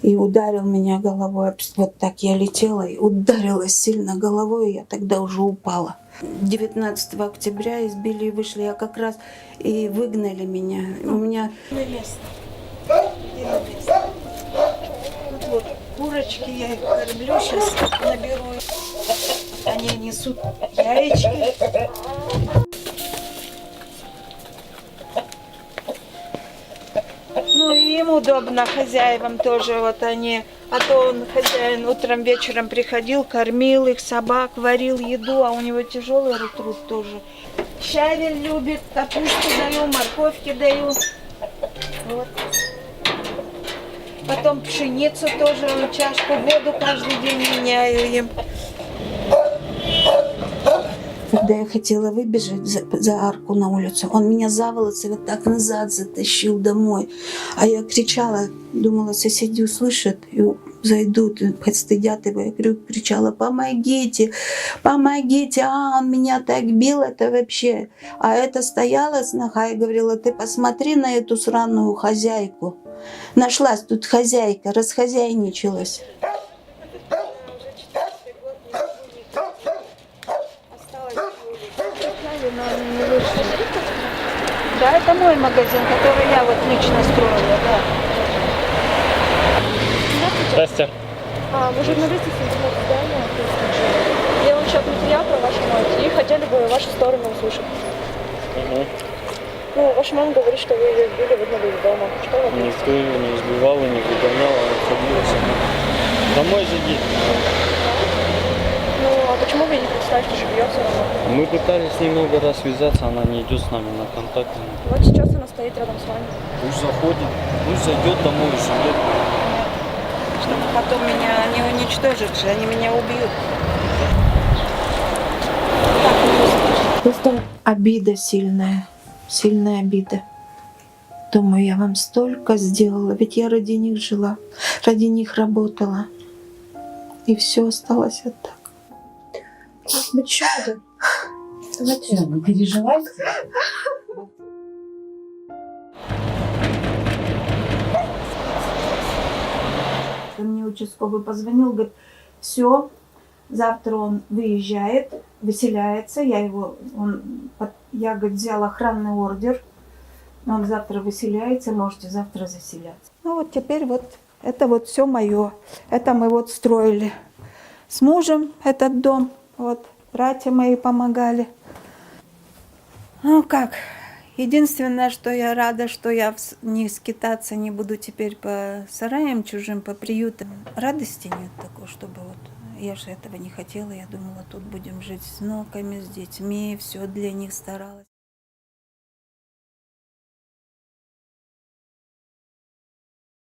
и ударил меня головой. Вот так я летела и ударилась сильно головой, и я тогда уже упала. 19 октября избили и вышли, я как раз и выгнали меня. У меня вот курочки, я их кормлю, сейчас наберу. Они несут яички. Ну и им удобно, хозяевам тоже, вот они, а то он, хозяин, утром, вечером приходил, кормил их, собак, варил еду, а у него тяжелый труд тоже. Щавель любит, капусту даю, морковки даю, вот. Потом пшеницу тоже, чашку, воду каждый день меняю им. Когда я хотела выбежать за арку на улицу, он меня за волосы вот так назад затащил домой. А я кричала, думала, соседи услышат и зайдут, подстыдят его. Я кричала: помогите, помогите. А он меня так бил, это вообще. А это стояла сноха и говорила: ты посмотри на эту сраную хозяйку. Нашлась тут хозяйка, расхозяйничалась. Да, это мой магазин, который я вот лично строила, да. Здрасте. Мы журналисты соединенного издания. Я вам сейчас материал про вашу мать и хотели бы вашу сторону услышать. Угу. Ну, ваша мама говорит, что вы ее избили, выгнали из дома. Что вы ответите? Никто ее не избивал и не выгонял, она ходила сама. Домой зайди. Ну, а почему вы не представили, что бьет все равно? Мы пытались немного раз связаться, она не идет с нами на контакт. Вот сейчас она стоит рядом с вами. Пусть заходит, пусть зайдет домой и живет. Чтобы потом меня не уничтожат же, они меня убьют. Просто обида сильная, сильная обида. Думаю, я вам столько сделала, ведь я ради них жила, ради них работала. И все осталось вот так. Ну что это? Давайте, не переживайте. Мне участковый позвонил, говорит: все, завтра он выезжает, выселяется. Я говорит, взяла охранный ордер. Он завтра выселяется, можете завтра заселяться. Ну вот теперь вот это вот все мое. Это мы вот строили с мужем этот дом. Вот братья мои помогали. Ну как, единственное, что я рада, что я не скитаться не буду теперь по сараям чужим, по приютам. Радости нет такой, чтобы вот, я же этого не хотела. Я думала, тут будем жить с внуками, с детьми, все для них старалась.